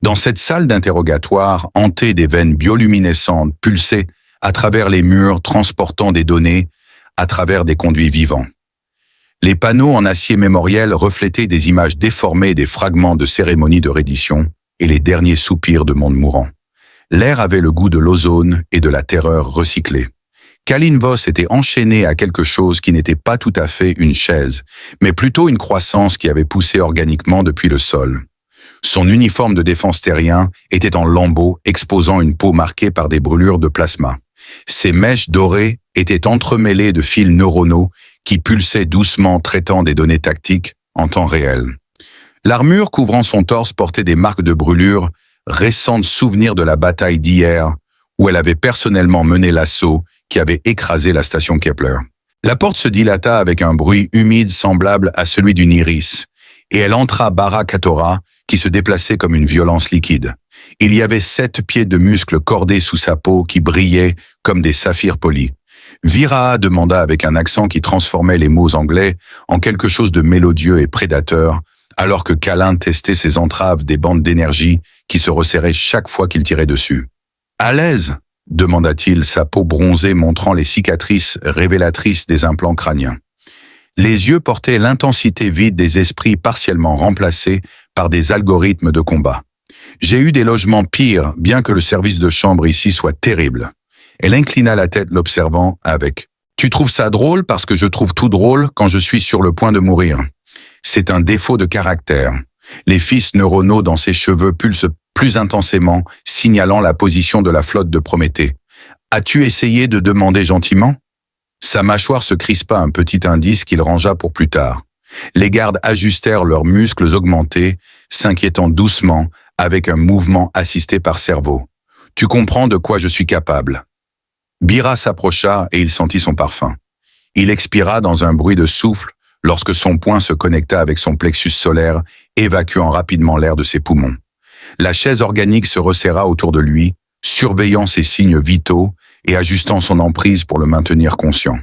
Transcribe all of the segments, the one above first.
Dans cette salle d'interrogatoire, hantée des veines bioluminescentes pulsées à travers les murs transportant des données à travers des conduits vivants. Les panneaux en acier mémoriel reflétaient des images déformées des fragments de cérémonies de reddition et les derniers soupirs de monde mourant. L'air avait le goût de l'ozone et de la terreur recyclée. Kalin Voss était enchaîné à quelque chose qui n'était pas tout à fait une chaise, mais plutôt une croissance qui avait poussé organiquement depuis le sol. Son uniforme de défense terrien était en lambeaux, exposant une peau marquée par des brûlures de plasma. Ses mèches dorées étaient entremêlées de fils neuronaux qui pulsaient doucement, traitant des données tactiques en temps réel. L'armure couvrant son torse portait des marques de brûlure, récentes souvenirs de la bataille d'hier, où elle avait personnellement mené l'assaut qui avait écrasé la station Kepler. La porte se dilata avec un bruit humide semblable à celui d'une iris, et elle entra Bara Katora, qui se déplaçait comme une violence liquide. Il y avait 7 pieds de muscles cordés sous sa peau qui brillaient comme des saphirs polis. Viraha demanda avec un accent qui transformait les mots anglais en quelque chose de mélodieux et prédateur, alors que Kalin testait ses entraves des bandes d'énergie qui se resserraient chaque fois qu'il tirait dessus. « À l'aise ?» demanda-t-il, sa peau bronzée montrant les cicatrices révélatrices des implants crâniens. Les yeux portaient l'intensité vide des esprits partiellement remplacés par des algorithmes de combat. « J'ai eu des logements pires, bien que le service de chambre ici soit terrible. » Elle inclina la tête l'observant avec « Tu trouves ça drôle parce que je trouve tout drôle quand je suis sur le point de mourir. » C'est un défaut de caractère. Les fils neuronaux dans ses cheveux pulsent plus intensément, signalant la position de la flotte de Prométhée. « As-tu essayé de demander gentiment ?» Sa mâchoire se crispa, un petit indice qu'il rangea pour plus tard. Les gardes ajustèrent leurs muscles augmentés, s'inquiétant doucement, avec un mouvement assisté par cerveau. « Tu comprends de quoi je suis capable. » Bira s'approcha et il sentit son parfum. Il expira dans un bruit de souffle lorsque son poing se connecta avec son plexus solaire, évacuant rapidement l'air de ses poumons. La chaise organique se resserra autour de lui, surveillant ses signes vitaux et ajustant son emprise pour le maintenir conscient.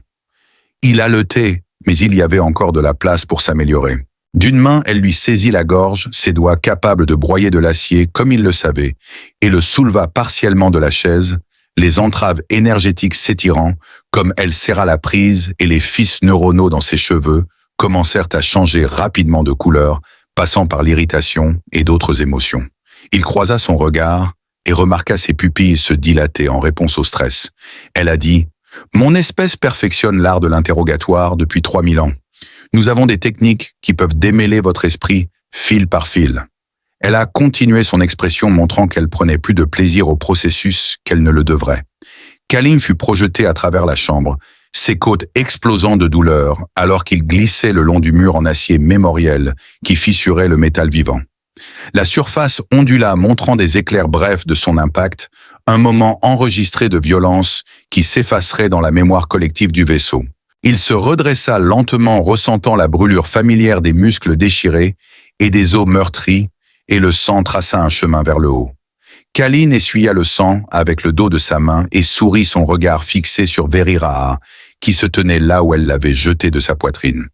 Il haletait, mais il y avait encore de la place pour s'améliorer. D'une main, elle lui saisit la gorge, ses doigts capables de broyer de l'acier comme il le savait, et le souleva partiellement de la chaise, les entraves énergétiques s'étirant, comme elle serra la prise et les fils neuronaux dans ses cheveux commencèrent à changer rapidement de couleur, passant par l'irritation et d'autres émotions. Il croisa son regard et remarqua ses pupilles se dilater en réponse au stress. Elle a dit « Mon espèce perfectionne l'art de l'interrogatoire depuis 3000 ans. Nous avons des techniques qui peuvent démêler votre esprit fil par fil. » Elle a continué son expression montrant qu'elle prenait plus de plaisir au processus qu'elle ne le devrait. Kalin fut projeté à travers la chambre, ses côtes explosant de douleur alors qu'il glissait le long du mur en acier mémoriel qui fissurait le métal vivant. La surface ondula montrant des éclairs brefs de son impact, un moment enregistré de violence qui s'effacerait dans la mémoire collective du vaisseau. Il se redressa lentement ressentant la brûlure familière des muscles déchirés et des os meurtris, et le sang traça un chemin vers le haut. Kalin essuya le sang avec le dos de sa main et sourit, son regard fixé sur Viraha, qui se tenait là où elle l'avait jeté de sa poitrine.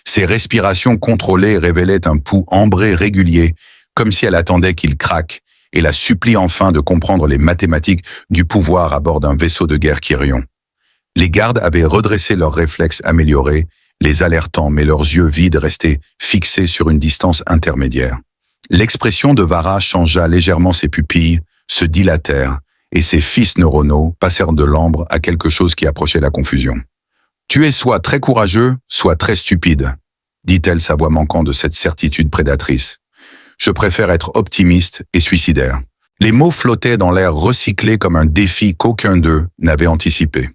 Ses respirations contrôlées révélaient un pouls ambré régulier, comme si elle attendait qu'il craque, et la supplie enfin de comprendre les mathématiques du pouvoir à bord d'un vaisseau de guerre Kyrion. Les gardes avaient redressé leurs réflexes améliorés, les alertant, mais leurs yeux vides restaient fixés sur une distance intermédiaire. L'expression de Vara changea légèrement, ses pupilles se dilatèrent et ses fils neuronaux passèrent de l'ambre à quelque chose qui approchait la confusion. « Tu es soit très courageux, soit très stupide », dit-elle, sa voix manquant de cette certitude prédatrice. « Je préfère être optimiste et suicidaire. » Les mots flottaient dans l'air recyclé comme un défi qu'aucun d'eux n'avait anticipé.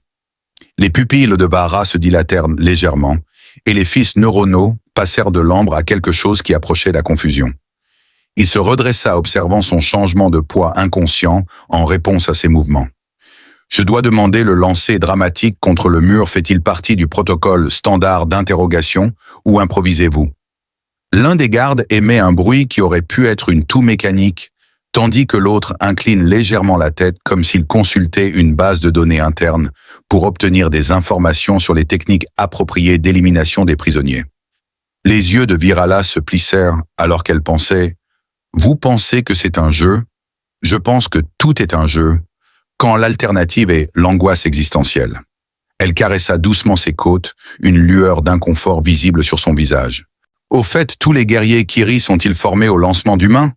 Les pupilles de Vara se dilatèrent légèrement et les fils neuronaux passèrent de l'ambre à quelque chose qui approchait la confusion. Il se redressa, observant son changement de poids inconscient en réponse à ses mouvements. « Je dois demander, le lancer dramatique contre le mur fait-il partie du protocole standard d'interrogation ou improvisez-vous » L'un des gardes émet un bruit qui aurait pu être une toux mécanique, tandis que l'autre incline légèrement la tête comme s'il consultait une base de données interne pour obtenir des informations sur les techniques appropriées d'élimination des prisonniers. Les yeux de Viraha se plissèrent alors qu'elle pensait Vous pensez que c'est un jeu? Je pense que tout est un jeu, quand l'alternative est l'angoisse existentielle. Elle caressa doucement ses côtes, une lueur d'inconfort visible sur son visage. Au fait, tous les guerriers Kiri sont-ils formés au lancement d'humains?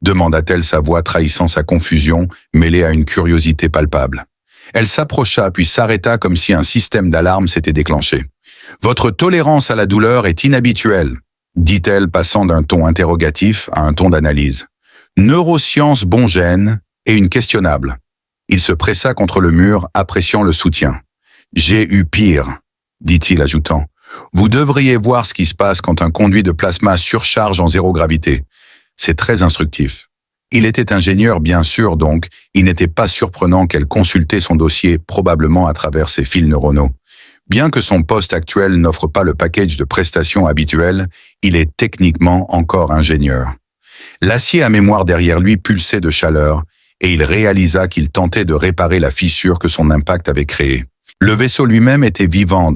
Demanda-t-elle, sa voix trahissant sa confusion, mêlée à une curiosité palpable. Elle s'approcha puis s'arrêta comme si un système d'alarme s'était déclenché. Votre tolérance à la douleur est inhabituelle, dit-elle, passant d'un ton interrogatif à un ton d'analyse. Neurosciences bon gène et une questionnable. Il se pressa contre le mur, appréciant le soutien. J'ai eu pire, dit-il, ajoutant. Vous devriez voir ce qui se passe quand un conduit de plasma surcharge en zéro gravité. C'est très instructif. Il était ingénieur, bien sûr, donc il n'était pas surprenant qu'elle consultait son dossier, probablement à travers ses fils neuronaux. Bien que son poste actuel n'offre pas le package de prestations habituel, il est techniquement encore ingénieur. L'acier à mémoire derrière lui pulsait de chaleur, et il réalisa qu'il tentait de réparer la fissure que son impact avait créée. Le vaisseau lui-même était vivant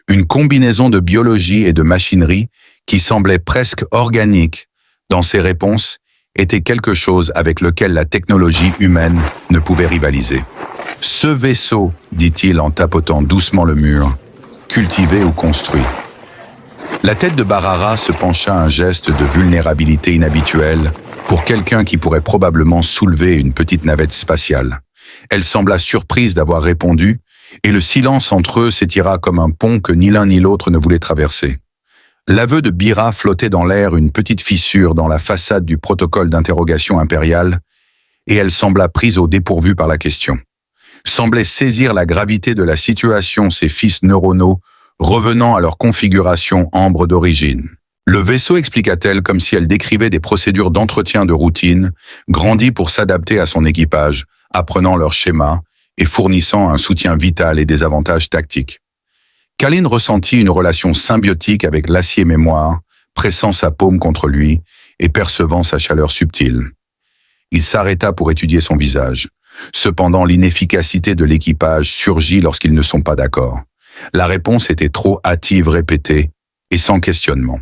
une combinaison de biologie et de machinerie qui semblait presque organique dans ses réponses, était quelque chose avec lequel la technologie humaine ne pouvait rivaliser. Ce vaisseau, dit-il en tapotant doucement le mur, cultivé ou construit. La tête de Barara se pencha à un geste de vulnérabilité inhabituel pour quelqu'un qui pourrait probablement soulever une petite navette spatiale. Elle sembla surprise d'avoir répondu, et le silence entre eux s'étira comme un pont que ni l'un ni l'autre ne voulait traverser. L'aveu de Bira flottait dans l'air une petite fissure dans la façade du protocole d'interrogation impériale, et elle sembla prise au dépourvu par la question. Semblait saisir la gravité de la situation ses fils neuronaux, revenant à leur configuration ambre d'origine. Le vaisseau, expliqua-t-elle comme si elle décrivait des procédures d'entretien de routine, grandit pour s'adapter à son équipage, apprenant leur schéma et fournissant un soutien vital et des avantages tactiques. Kalin ressentit une relation symbiotique avec l'acier mémoire, pressant sa paume contre lui et percevant sa chaleur subtile. Il s'arrêta pour étudier son visage. Cependant, l'inefficacité de l'équipage surgit lorsqu'ils ne sont pas d'accord. La réponse était trop hâtive, répétée, et sans questionnement.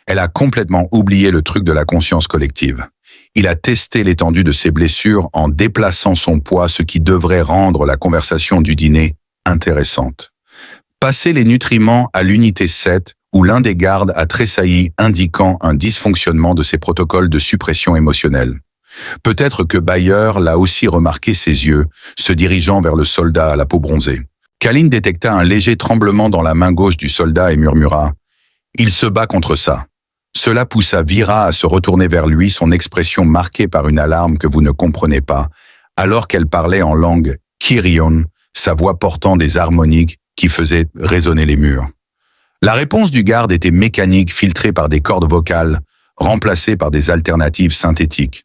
Elle a complètement oublié le truc de la conscience collective. Il a testé l'étendue de ses blessures en déplaçant son poids, ce qui devrait rendre la conversation du dîner intéressante. Passer les nutriments à l'unité 7, où l'un des gardes a tressailli, indiquant un dysfonctionnement de ses protocoles de suppression émotionnelle. Peut-être que Bayer l'a aussi remarqué, ses yeux, se dirigeant vers le soldat à la peau bronzée. Kalin détecta un léger tremblement dans la main gauche du soldat et murmura « Il se bat contre ça ». Cela poussa Vira à se retourner vers lui, son expression marquée par une alarme que vous ne comprenez pas, alors qu'elle parlait en langue Kyrion, sa voix portant des harmoniques qui faisaient résonner les murs. La réponse du garde était mécanique, filtrée par des cordes vocales, remplacée par des alternatives synthétiques.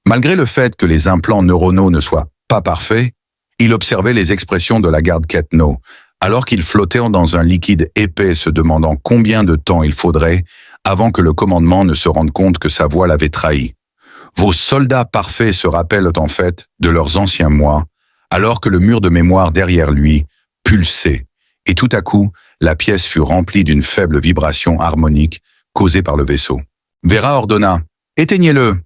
Malgré le fait que les implants neuronaux ne soient pas parfaits, il observait les expressions de la garde Ketno, alors qu'il flottait dans un liquide épais, se demandant combien de temps il faudrait avant que le commandement ne se rende compte que sa voix l'avait trahi. Vos soldats parfaits se rappellent en fait de leurs anciens mois, alors que le mur de mémoire derrière lui pulsait, et tout à coup, la pièce fut remplie d'une faible vibration harmonique causée par le vaisseau. Vera ordonna « Éteignez-le !»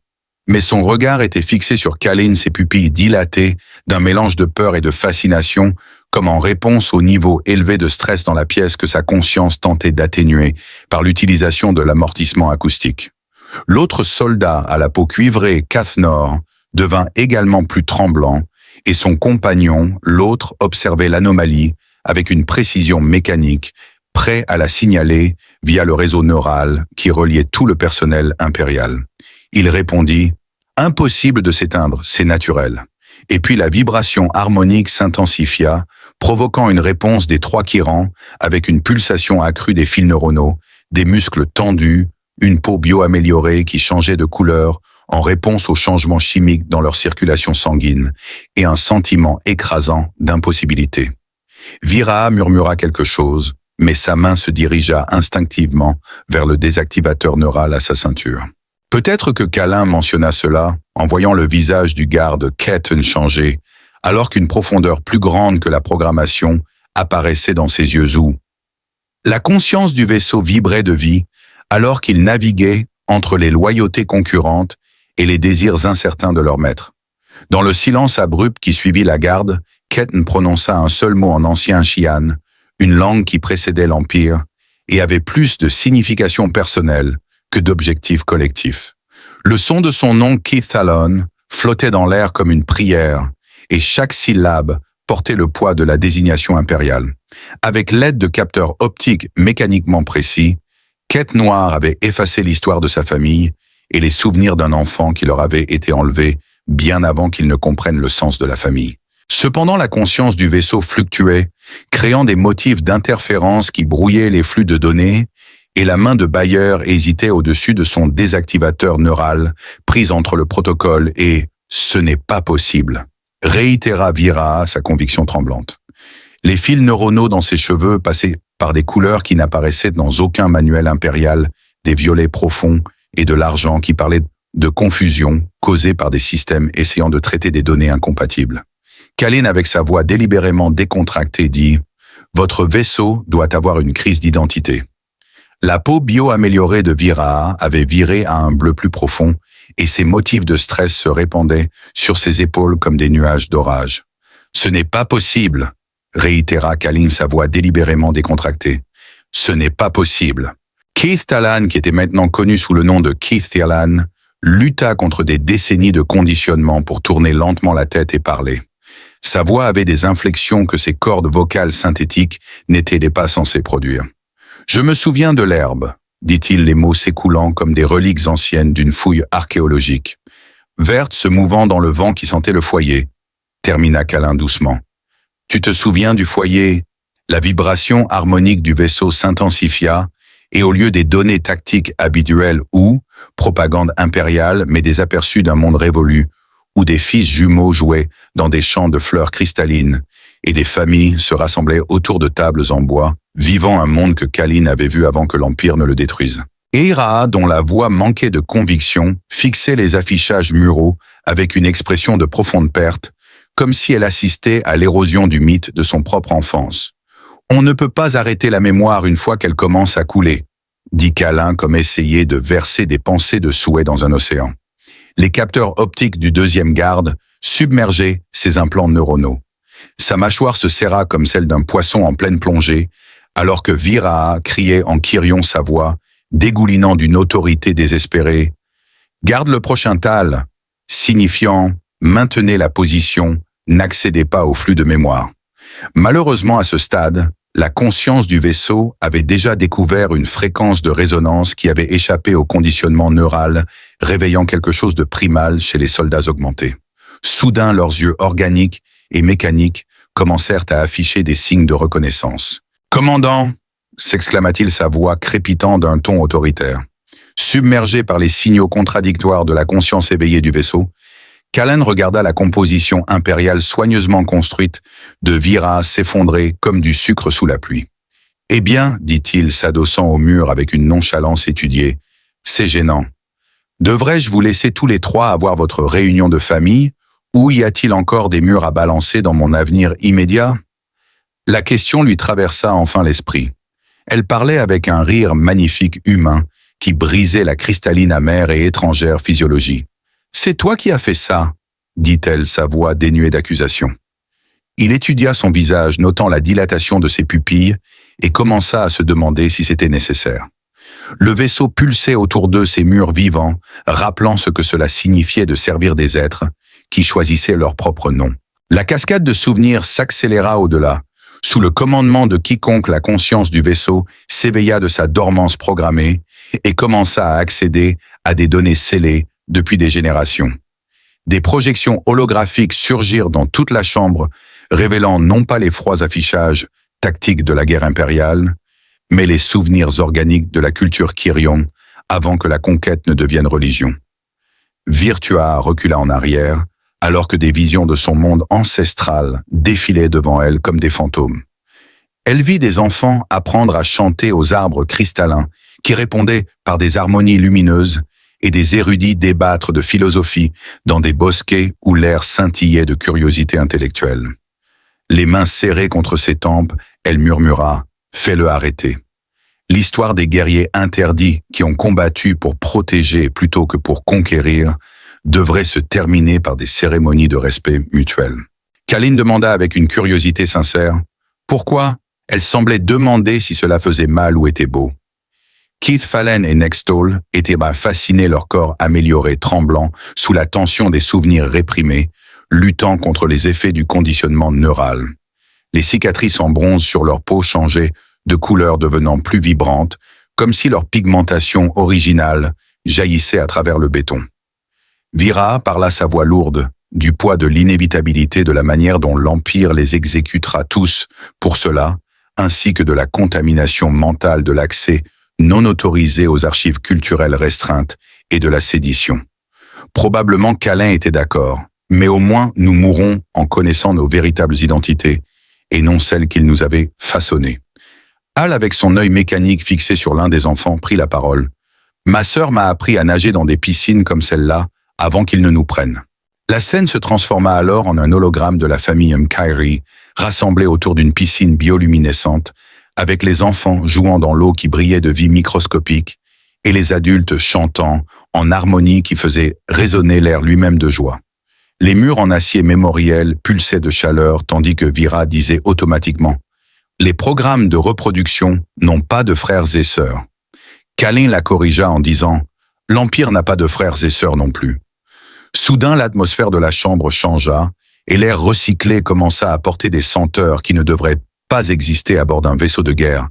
Mais son regard était fixé sur Kalin, ses pupilles dilatées d'un mélange de peur et de fascination, comme en réponse au niveau élevé de stress dans la pièce que sa conscience tentait d'atténuer par l'utilisation de l'amortissement acoustique. L'autre soldat à la peau cuivrée, Kathnor, devint également plus tremblant, et son compagnon, l'autre, observait l'anomalie avec une précision mécanique, prêt à la signaler via le réseau neural qui reliait tout le personnel impérial. Il répondit « Impossible de s'éteindre, c'est naturel ». Et puis la vibration harmonique s'intensifia, provoquant une réponse des trois Kirans avec une pulsation accrue des fils neuronaux, des muscles tendus, une peau bio-améliorée qui changeait de couleur en réponse aux changements chimiques dans leur circulation sanguine et un sentiment écrasant d'impossibilité. Vira murmura quelque chose, mais sa main se dirigea instinctivement vers le désactivateur neural à sa ceinture. Peut-être que Kalin mentionna cela en voyant le visage du garde Ketten changer, alors qu'une profondeur plus grande que la programmation apparaissait dans ses yeux où. La conscience du vaisseau vibrait de vie, alors qu'il naviguait entre les loyautés concurrentes et les désirs incertains de leur maître. Dans le silence abrupt qui suivit la garde, Ketn prononça un seul mot en ancien Xi'an, une langue qui précédait l'Empire et avait plus de signification personnelle que d'objectifs collectifs. Le son de son nom, Keith Talon, flottait dans l'air comme une prière, et chaque syllabe portait le poids de la désignation impériale. Avec l'aide de capteurs optiques mécaniquement précis, Quête Noire avait effacé l'histoire de sa famille et les souvenirs d'un enfant qui leur avait été enlevé bien avant qu'ils ne comprennent le sens de la famille. Cependant, la conscience du vaisseau fluctuait, créant des motifs d'interférence qui brouillaient les flux de données, et la main de Bayer hésitait au-dessus de son désactivateur neural, prise entre le protocole et « ce n'est pas possible », réitéra Viraha sa conviction tremblante. Les fils neuronaux dans ses cheveux passaient par des couleurs qui n'apparaissaient dans aucun manuel impérial, des violets profonds et de l'argent qui parlaient de confusion causée par des systèmes essayant de traiter des données incompatibles. Kalin, avec sa voix délibérément décontractée, dit « Votre vaisseau doit avoir une crise d'identité ». La peau bio-améliorée de Viraha avait viré à un bleu plus profond et ses motifs de stress se répandaient sur ses épaules comme des nuages d'orage. « Ce n'est pas possible !» réitéra Kalin, sa voix délibérément décontractée. « Ce n'est pas possible !» Keith Talon, qui était maintenant connu sous le nom de Keith Talon, lutta contre des décennies de conditionnement pour tourner lentement la tête et parler. Sa voix avait des inflexions que ses cordes vocales synthétiques n'étaient pas censées produire. « Je me souviens de l'herbe », dit-il, les mots s'écoulant comme des reliques anciennes d'une fouille archéologique. « Verte se mouvant dans le vent qui sentait le foyer », termina Kalin doucement. « Tu te souviens du foyer ?» La vibration harmonique du vaisseau s'intensifia, et au lieu des données tactiques habituelles ou, propagande impériale, mais des aperçus d'un monde révolu, où des fils jumeaux jouaient dans des champs de fleurs cristallines, et des familles se rassemblaient autour de tables en bois, vivant un monde que Kalin avait vu avant que l'Empire ne le détruise. Eiraha, dont la voix manquait de conviction, fixait les affichages muraux avec une expression de profonde perte, comme si elle assistait à l'érosion du mythe de son propre enfance. « On ne peut pas arrêter la mémoire une fois qu'elle commence à couler », dit Kalin comme essayer de verser des pensées de souhait dans un océan. Les capteurs optiques du deuxième garde submergeaient ses implants neuronaux. Sa mâchoire se serra comme celle d'un poisson en pleine plongée, alors que Viraha criait en Kyrion sa voix, dégoulinant d'une autorité désespérée. « Garde le prochain Tal », signifiant « maintenez la position, n'accédez pas au flux de mémoire ». Malheureusement, à ce stade, la conscience du vaisseau avait déjà découvert une fréquence de résonance qui avait échappé au conditionnement neural, réveillant quelque chose de primal chez les soldats augmentés. Soudain, leurs yeux organiques et mécaniques commencèrent à afficher des signes de reconnaissance. « Commandant !» s'exclama-t-il, sa voix crépitant d'un ton autoritaire. Submergé par les signaux contradictoires de la conscience éveillée du vaisseau, Kalin regarda la composition impériale soigneusement construite de Viraha s'effondrer comme du sucre sous la pluie. « Eh bien, dit-il, s'adossant au mur avec une nonchalance étudiée, c'est gênant. Devrais-je vous laisser tous les trois avoir votre réunion de famille, ou y a-t-il encore des murs à balancer dans mon avenir immédiat ?» La question lui traversa enfin l'esprit. Elle parlait avec un rire magnifique humain qui brisait la cristalline amère et étrangère physiologie. « C'est toi qui as fait ça », dit-elle, sa voix dénuée d'accusation. Il étudia son visage, notant la dilatation de ses pupilles, et commença à se demander si c'était nécessaire. Le vaisseau pulsait autour d'eux ses murs vivants, rappelant ce que cela signifiait de servir des êtres qui choisissaient leur propre nom. La cascade de souvenirs s'accéléra au-delà. Sous le commandement de quiconque, la conscience du vaisseau s'éveilla de sa dormance programmée et commença à accéder à des données scellées depuis des générations. Des projections holographiques surgirent dans toute la chambre, révélant non pas les froids affichages tactiques de la guerre impériale, mais les souvenirs organiques de la culture Kyrion avant que la conquête ne devienne religion. Virtua recula en arrière, alors que des visions de son monde ancestral défilaient devant elle comme des fantômes. Elle vit des enfants apprendre à chanter aux arbres cristallins qui répondaient par des harmonies lumineuses et des érudits débattre de philosophie dans des bosquets où l'air scintillait de curiosité intellectuelle. Les mains serrées contre ses tempes, elle murmura « Fais-le arrêter ». L'histoire des guerriers interdits qui ont combattu pour protéger plutôt que pour conquérir devrait se terminer par des cérémonies de respect mutuel. Kalin demanda avec une curiosité sincère « Pourquoi ?» Elle semblait demander si cela faisait mal ou était beau. Keith Fallen et Nextall étaient fascinés, leur corps amélioré, tremblant, sous la tension des souvenirs réprimés, luttant contre les effets du conditionnement neural. Les cicatrices en bronze sur leur peau changeaient, de couleur devenant plus vibrante, comme si leur pigmentation originale jaillissait à travers le béton. Viraha parla sa voix lourde, du poids de l'inévitabilité de la manière dont l'Empire les exécutera tous pour cela, ainsi que de la contamination mentale de l'accès non autorisé aux archives culturelles restreintes et de la sédition. Probablement Kalin était d'accord, mais au moins nous mourrons en connaissant nos véritables identités et non celles qu'il nous avait façonnées. Hal, avec son œil mécanique fixé sur l'un des enfants, prit la parole. « Ma sœur m'a appris à nager dans des piscines comme celle-là avant qu'ils ne nous prennent. » La scène se transforma alors en un hologramme de la famille Mkairi, rassemblée autour d'une piscine bioluminescente, avec les enfants jouant dans l'eau qui brillait de vie microscopique et les adultes chantant en harmonie qui faisait résonner l'air lui-même de joie. Les murs en acier mémoriel pulsaient de chaleur tandis que Vira disait automatiquement « Les programmes de reproduction n'ont pas de frères et sœurs. » Kalin la corrigea en disant « L'Empire n'a pas de frères et sœurs non plus. » Soudain, l'atmosphère de la chambre changea et l'air recyclé commença à porter des senteurs qui ne devraient pas exister à bord d'un vaisseau de guerre,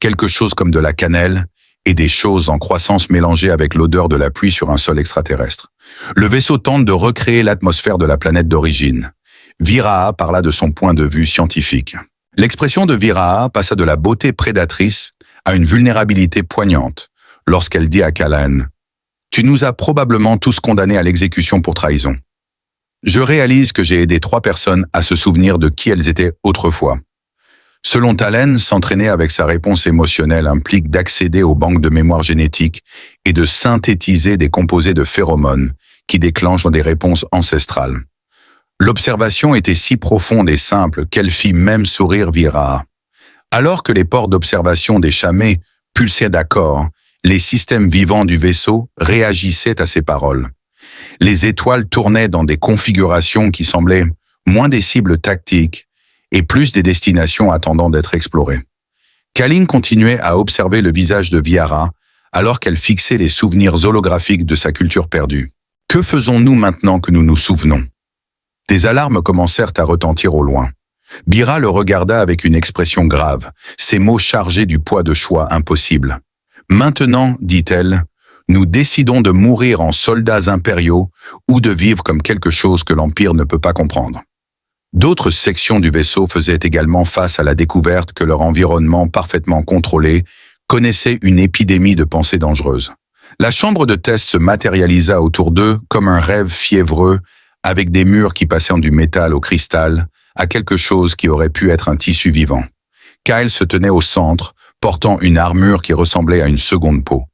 quelque chose comme de la cannelle et des choses en croissance mélangées avec l'odeur de la pluie sur un sol extraterrestre. Le vaisseau tente de recréer l'atmosphère de la planète d'origine. Viraha parla de son point de vue scientifique. L'expression de Viraha passa de la beauté prédatrice à une vulnérabilité poignante lorsqu'elle dit à Kalin « Tu nous as probablement tous condamnés à l'exécution pour trahison. Je réalise que j'ai aidé 3 personnes à se souvenir de qui elles étaient autrefois. » Selon Talen, s'entraîner avec sa réponse émotionnelle implique d'accéder aux banques de mémoire génétique et de synthétiser des composés de phéromones qui déclenchent des réponses ancestrales. L'observation était si profonde et simple qu'elle fit même sourire Viraha. Alors que les ports d'observation des chamés pulsaient d'accord, les systèmes vivants du vaisseau réagissaient à ces paroles. Les étoiles tournaient dans des configurations qui semblaient moins des cibles tactiques et plus des destinations attendant d'être explorées. Kalin continuait à observer le visage de Viraha alors qu'elle fixait les souvenirs holographiques de sa culture perdue. Que faisons-nous maintenant que nous nous souvenons? Des alarmes commencèrent à retentir au loin. Bira le regarda avec une expression grave, ses mots chargés du poids de choix impossible. « Maintenant, dit-elle, nous décidons de mourir en soldats impériaux ou de vivre comme quelque chose que l'Empire ne peut pas comprendre. » D'autres sections du vaisseau faisaient également face à la découverte que leur environnement parfaitement contrôlé connaissait une épidémie de pensées dangereuses. La chambre de test se matérialisa autour d'eux comme un rêve fiévreux, avec des murs qui passaient du métal au cristal, à quelque chose qui aurait pu être un tissu vivant. Kyle se tenait au centre, portant une armure qui ressemblait à une seconde peau.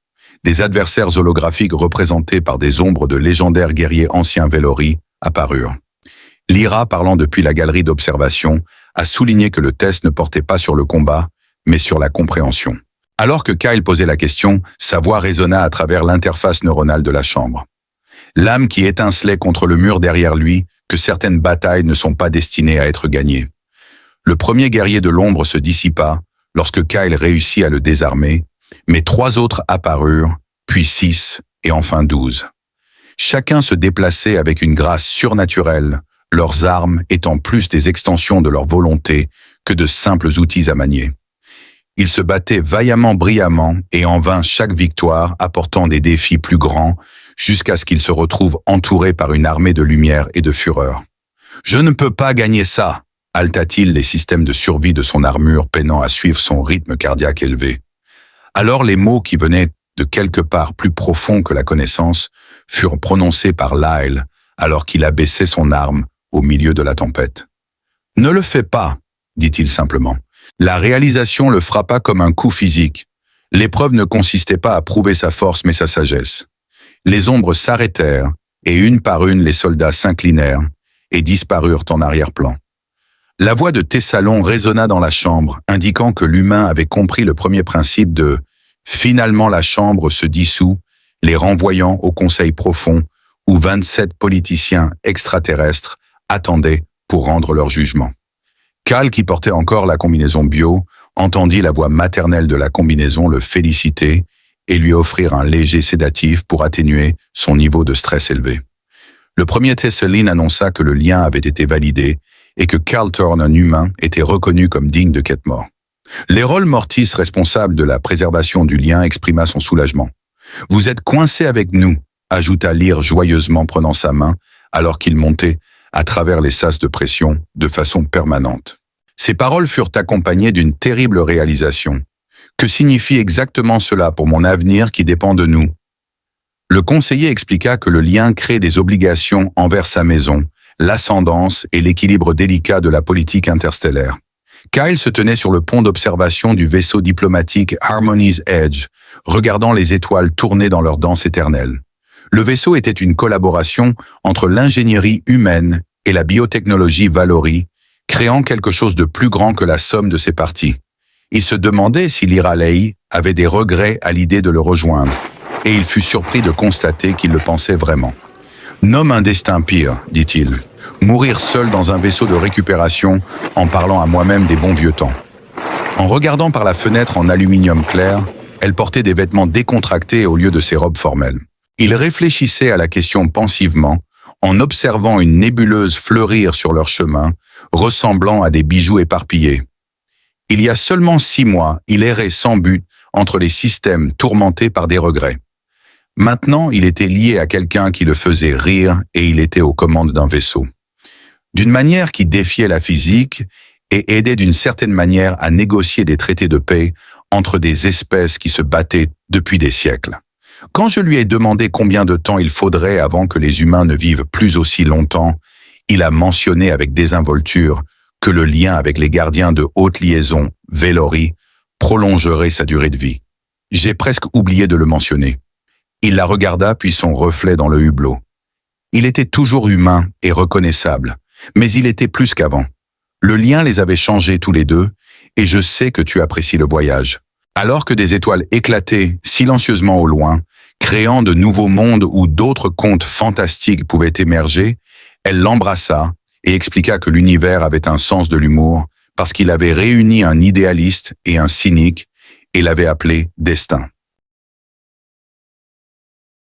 Des adversaires holographiques représentés par des ombres de légendaires guerriers anciens Velori apparurent. Lyra, parlant depuis la galerie d'observation, a souligné que le test ne portait pas sur le combat, mais sur la compréhension. Alors que Kyle posait la question, sa voix résonna à travers l'interface neuronale de la chambre. L'âme qui étincelait contre le mur derrière lui, que certaines batailles ne sont pas destinées à être gagnées. Le premier guerrier de l'ombre se dissipa lorsque Kyle réussit à le désarmer, mais 3 autres apparurent, puis 6 et enfin 12. Chacun se déplaçait avec une grâce surnaturelle, leurs armes étant plus des extensions de leur volonté que de simples outils à manier. Ils se battaient vaillamment, brillamment, et en vain chaque victoire apportant des défis plus grands, jusqu'à ce qu'ils se retrouvent entourés par une armée de lumière et de fureur. « Je ne peux pas gagner ça !» halta-t-il les systèmes de survie de son armure peinant à suivre son rythme cardiaque élevé. Alors les mots qui venaient de quelque part plus profond que la connaissance furent prononcés par Lyle alors qu'il abaissait son arme au milieu de la tempête. « Ne le fais pas !» dit-il simplement. La réalisation le frappa comme un coup physique. L'épreuve ne consistait pas à prouver sa force mais sa sagesse. Les ombres s'arrêtèrent et une par une les soldats s'inclinèrent et disparurent en arrière-plan. La voix de Thessalon résonna dans la chambre, indiquant que l'humain avait compris le premier principe de « finalement la chambre se dissout », les renvoyant au conseil profond où 27 politiciens extraterrestres attendaient pour rendre leur jugement. Cal, qui portait encore la combinaison bio, entendit la voix maternelle de la combinaison le féliciter et lui offrir un léger sédatif pour atténuer son niveau de stress élevé. Le premier Thessaline annonça que le lien avait été validé et que Cal Thorne, un humain, était reconnu comme digne de Ketmore. L'Errol Mortis, responsable de la préservation du lien, exprima son soulagement. « Vous êtes coincé avec nous », ajouta Lear joyeusement prenant sa main alors qu'il montait à travers les sas de pression de façon permanente. Ces paroles furent accompagnées d'une terrible réalisation. Que signifie exactement cela pour mon avenir qui dépend de nous? Le conseiller expliqua que le lien crée des obligations envers sa maison, l'ascendance et l'équilibre délicat de la politique interstellaire. Kyle se tenait sur le pont d'observation du vaisseau diplomatique Harmony's Edge, regardant les étoiles tourner dans leur danse éternelle. Le vaisseau était une collaboration entre l'ingénierie humaine et la biotechnologie Valory, créant quelque chose de plus grand que la somme de ses parties. Il se demandait si l'Iralei avait des regrets à l'idée de le rejoindre, et il fut surpris de constater qu'il le pensait vraiment. « Nomme un destin pire, dit-il. Mourir seul dans un vaisseau de récupération en parlant à moi-même des bons vieux temps. » En regardant par la fenêtre en aluminium clair, elle portait des vêtements décontractés au lieu de ses robes formelles. Il réfléchissait à la question pensivement, en observant une nébuleuse fleurir sur leur chemin, ressemblant à des bijoux éparpillés. Il y a seulement 6 mois, il errait sans but entre les systèmes tourmentés par des regrets. Maintenant, il était lié à quelqu'un qui le faisait rire et il était aux commandes d'un vaisseau. D'une manière qui défiait la physique et aidait d'une certaine manière à négocier des traités de paix entre des espèces qui se battaient depuis des siècles. Quand je lui ai demandé combien de temps il faudrait avant que les humains ne vivent plus aussi longtemps, il a mentionné avec désinvolture que le lien avec les gardiens de haute liaison, Valory, prolongerait sa durée de vie. J'ai presque oublié de le mentionner. Il la regarda puis son reflet dans le hublot. Il était toujours humain et reconnaissable, mais il était plus qu'avant. Le lien les avait changés tous les deux, et je sais que tu apprécies le voyage. Alors que des étoiles éclataient silencieusement au loin, créant de nouveaux mondes où d'autres contes fantastiques pouvaient émerger, elle l'embrassa et expliqua que l'univers avait un sens de l'humour parce qu'il avait réuni un idéaliste et un cynique et l'avait appelé destin.